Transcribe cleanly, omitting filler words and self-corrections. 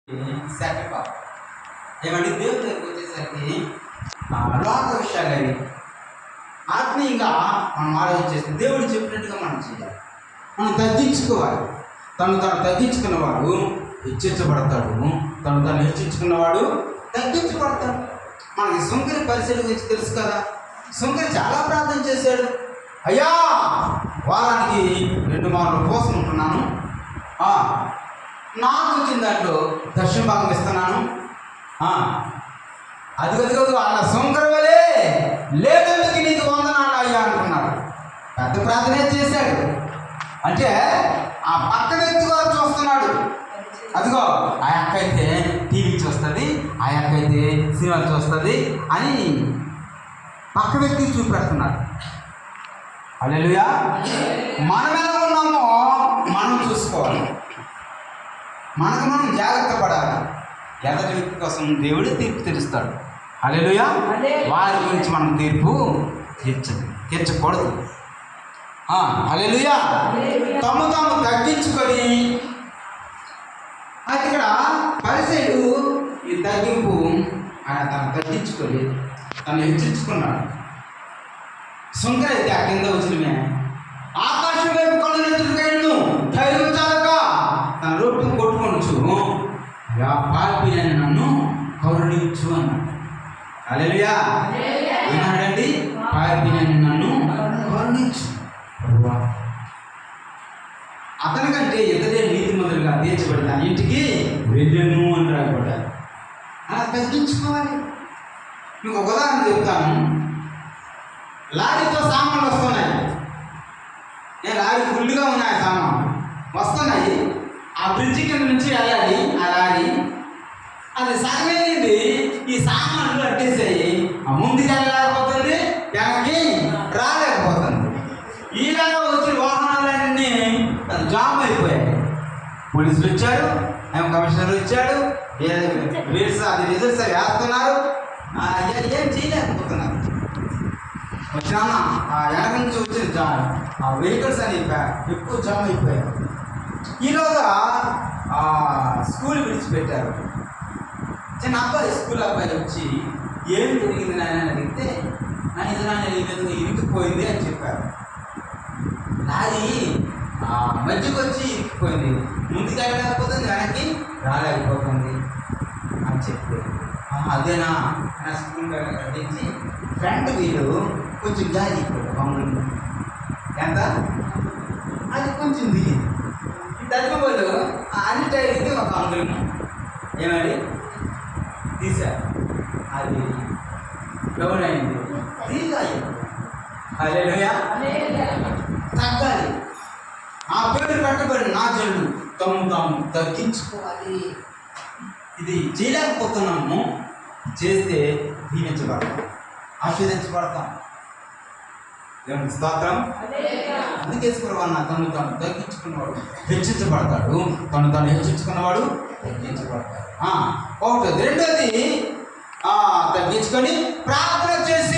Setup ఏమంటే దేవుడి దగ్గరికి వచ్చేసరికి లోక విషయాలు అవి ఆత్మీయంగా మనం ఆలోచించేస్తే దేవుడు చెప్పినట్టుగా మనం చేయాలి. మనం తగ్గించుకోవాలి. తను తగ్గించుకున్నవాడు హెచ్చించబడతాడు, తను హెచ్చించుకున్నవాడు తగ్గించబడతాడు. మనకి సుంకరి పరిస్థితి గురించి తెలుసు కదా. సుంకరి చాలా ప్రార్థన చేశాడు. అయ్యా వారానికి 2 మార్లు కోసం ఉంటున్నాను, నాకు వచ్చిన దాంట్లో దక్షిణ భాగం ఇస్తున్నాను. అది అన్న సుంకరి వలే లేదందుకు నీకు వందనాలు అయ్యా అంటున్నాడు. పెద్ద ప్రార్థనే చేశాడు. అంటే ఆ పక్క వ్యక్తి కూడా చూస్తున్నాడు. అదిగో ఆ అక్క అయితే టీవీ చూస్తుంది, ఆ అక్క అయితే సినిమాలు చూస్తుంది అని పక్క వ్యక్తికి చూపెడుతున్నాడు. హల్లెలూయా. మనం ఎలా ఉన్నామో మనం చూసుకోవాలి. మనకు మనం జాగ్రత్త పడాలి. ఎదటి వ్యక్తి కోసం దేవుడు తీర్పు తీరుస్తాడు. హల్లెలూయా. వారి గురించి మనం తీర్పు తీర్చకూడదు. హల్లెలూయా. తాము తగ్గించుకొని అది ఇక్కడ పరిసైడు ఈ తగ్గింపు ఆయన తను తగ్గించుకొని తను హెచ్చించుకున్నాడు. సుంకరి అయితే ఆ కింద వచ్చినమే ఆకాశం వైపు కళ్ళను ధైర్యం చాలక తన రొట్టు కొట్టుకొనొచ్చు పాల్పినని నన్ను కరుణించు అన్నాడు. హల్లెలూయా. ఏమన్నాడండి? పాల్పినని నన్ను కరుణించు. అతనికంటే ఇతడే నీతిమంతులుగా తీర్చబడిన ఇంటికి వెళ్ళను అని రాయబడ్డారు. అలా తగ్గించుకోవాలి. మీకు ఒక ఉదాహరణ చెప్తాను. లారీతో సామాన్లు వస్తున్నాయి. లారీ ఫుల్గా ఉన్నాయి, సామాన్లు వస్తున్నాయి. ఆ బ్రిడ్జి కింద నుంచి వెళ్ళాలి ఆ లారీ. అది సాగేది ఈ సామాన్లు అట్టేసాయి. ముందుకు వెళ్ళలేకపోతుంది, వెనక్కి రాలేకపోతుంది. ఈలాగా వచ్చిన వాహనాలన్నీ జామ్ అయిపోయాయి. పోలీసులు వచ్చారు, కమిషనర్ వచ్చాడు, అది రిజల్ట్స్ వేస్తున్నారు. ఏం చేయలేకపోతున్నారు. వచ్చినా వెనక నుంచి వచ్చిన వెహికల్స్ అని ఎక్కువ జామ్ అయిపోయారు. ఈలోగా స్కూల్ విడిచిపెట్టారు. చిన్న అబ్బాయి, స్కూల్ అబ్బాయి వచ్చి ఏం జరిగింది నాయన అని అడిగితే, నాయన ఈ విధంగా ఇరికిపోయింది అని చెప్పారు. లారీ మధ్యకి వచ్చి ఇరికిపోయింది, ముందుకు వెళ్ళలేకపోతుంది, వెనక్కి రాలేకపోతుంది అని చెప్పి, అదేనా నా స్కూల్ బ్యాగ్ కట్టించి ఫ్రంట్ వీలు కొంచెం గాలి మామూలు ఎంత అది కొంచెం దిగింది. తగ్గిపోలు అన్ని టైర్కి ఒక అంగుళం ఏమని తీశారు. అది డౌన్ అయింది, తీసాయి. హల్లెలూయా. తగ్గాలి. ఆ పేరు పెట్టబడి నా జల్లు తాము తగ్గించుకోవాలి. ఇది చేయలేకపోతున్నాము, చేస్తే దీవించబడతాం, ఆశీర్వదించబడతాం. దేవునికి స్తోత్రం. అందుకే తను తగ్గించుకున్నవాడు హెచ్చించబడతాడు, తను హెచ్చించుకున్నవాడు తగ్గించబడతాడు. ఒకటి. రెండోది తగ్గించుకొని ప్రార్థన చేసి